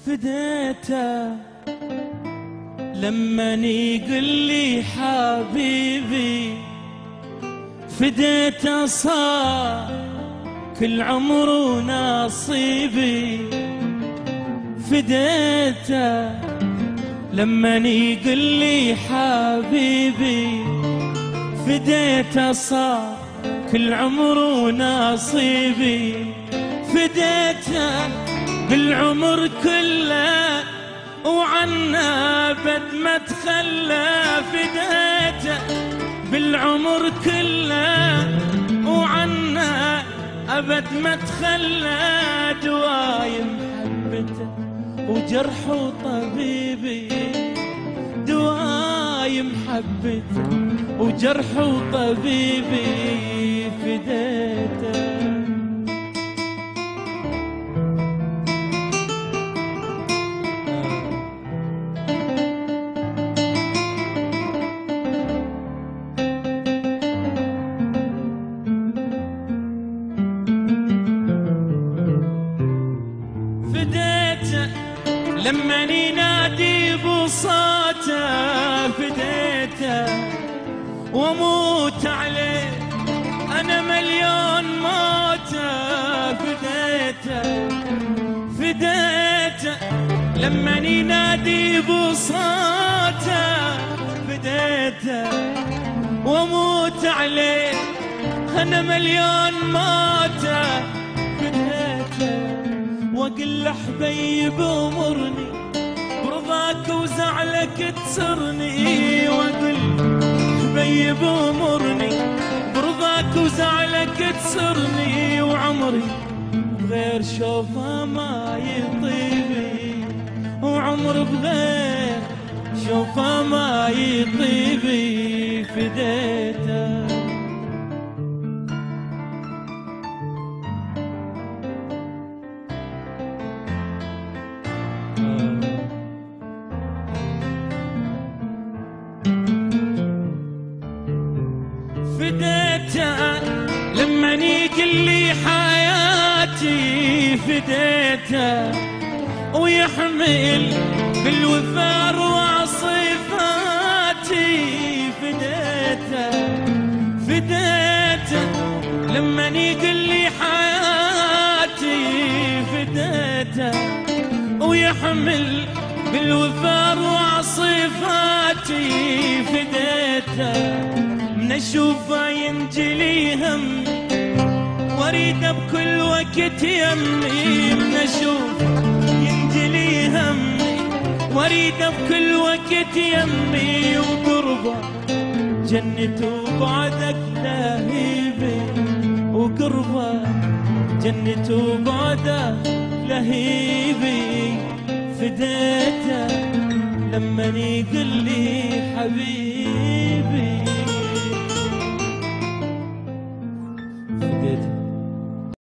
فديته لما يقول لي حبيبي، فديته صار كل عمر ونصيبي. فديته لما يقول لي حبيبي، فديته صار كل عمر ونصيبي. فديته بالعمر كله وعنا بد ما تخلى. فديته بالعمر كله وعنا أبد ما تخلى. دوايم حبته وجرحه طبيبي، دوايم حبته وجرحه طبيبي. فديته لما ينادي بصوته. فديته واموت عليه انا مليون موته. فديته فديته لما ينادي بصوته. فديته واموت عليه انا مليون موته. فديته واقول له حبيب امرني برضاك وزعلك تسرني. واقول حبيب امرني برضاك وزعلك تسرني. وعمري بغير شوفه ما يطيبي، وعمري بغير شوفه ما يطيبي. فديته فديته لما يقول لي حياتي. فديته ويحمل بالوفاء وصفاتي. فديته فديته لما يقول لي حياتي. فديته ويحمل بالوفاء وصفاتي. فديته من اشوفه ينجلي همي واريده بكل وقت يمي. من اشوفه ينجلي همي واريده بكل وقت يمي. وقربه جنته بعدك لهيبي، وقربه جنته بعدك لهيبي. فديته لما يقول لي حبيبي.